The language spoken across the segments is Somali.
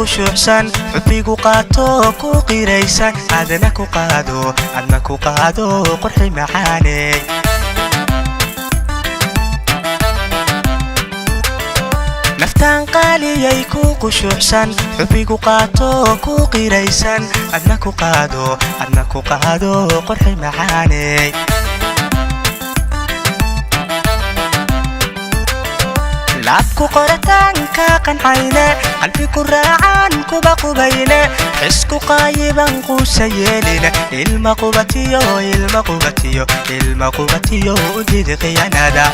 qushuucsan xubbigu qaato ku qiraysan adna ku qaado qurxi macaaneey naftaan qaaliyay ku qushuucsan xubbigu qaato ku qiraysan adna ku qaado qurxi macaaneey laabku qorataanka qancayne qalbigu raacaan kuba qubayne xisku qaayiban quusa yeeline ilma qubatiyo udidi khiyaanada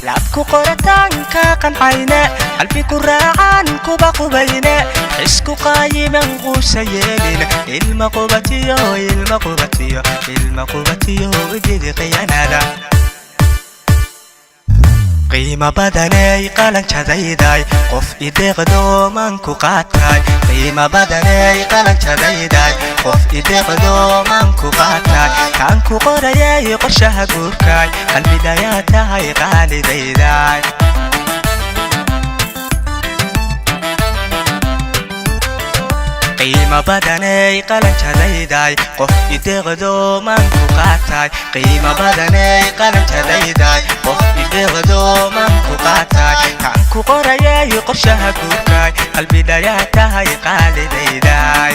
laabku qorataanka qancayne qalbigu raacaan kuba qubayne xisku qaayiban quusa yeeline ilma qubatiyo udidi khiyaanada qiimo badanay qalanjadayday qof ideeqdo maanku qaatay qiimo badanay qalanjadayday qof ideeqdo maanku qaatay kaan ku qorayay qorshaha guurkay qalbidayaa tahay qaalidayday qiimo badanay qalanjadayday qof ideeqdo maanku qaatay qiimo badanay qalanjadayday qof ideeqdo maanku qaatay kaan ku qorayay qorshaha guurkay qalbidayaa tahay qaalidayday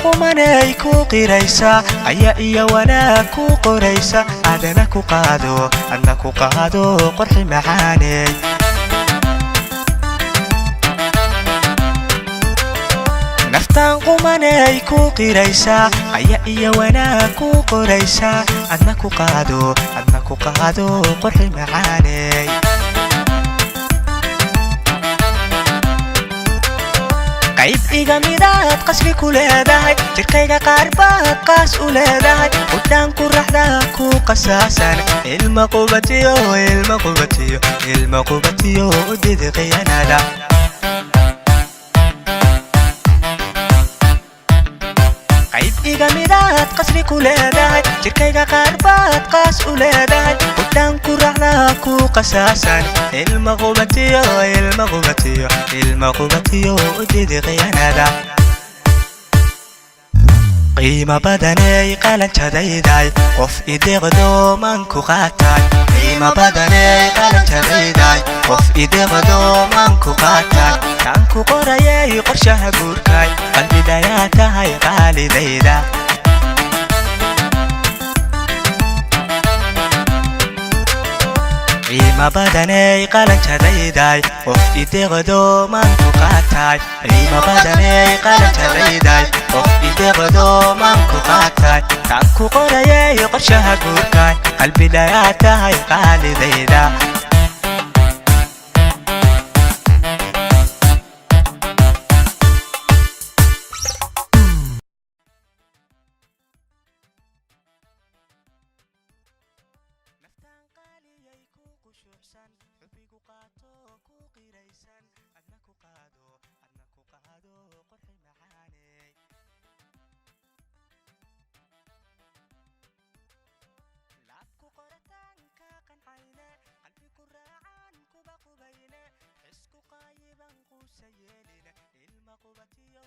qumanay ku qiraysa ayaa iyo wanaag ku qoraysa adna ku qaado qurxi macaaneey naftaan qumanay ku qiraysa ayaa iyo wanaag ku qoraysa adna ku qaado qurxi macaaneey qayb iga midaad qasbi ku leedahay jirkayga qaar baad qaas u leedahay qudhaan ku raxda ku qasaasan ilma qubatiyo udidi khiyaanada qayb iga midaad qasbi ku leedahay jirkayga qaar baad qaas u leedahay qudhaan ku raxda ku qasaasan ilma qubatiyo udidi khiyaanada qiimo badanay qalanjadayday qof ideeqdo maanku qaatay qiimo badanay qalanjadayday qof ideeqdo maanku qaatay kaan ku qorayay qorshaha guurkay qalbidayaa tahay qaalidayda qiimo badanay qalanjadayday qof ideeqdo maanku qaatay qiimo badanay qalanjadayday qof ideeqdo maanku qaatay kaan ku qorayay qorshaha guurkay qalbidayaa tahay qaalidayda xubbigu qaato ku qiraysan adna ku qaado qurxi macaaneey laabku qorataanka qancayne qalbigu raacaan kuba qubayne xisku qaayiban quusa yeeline ilma qubatiyo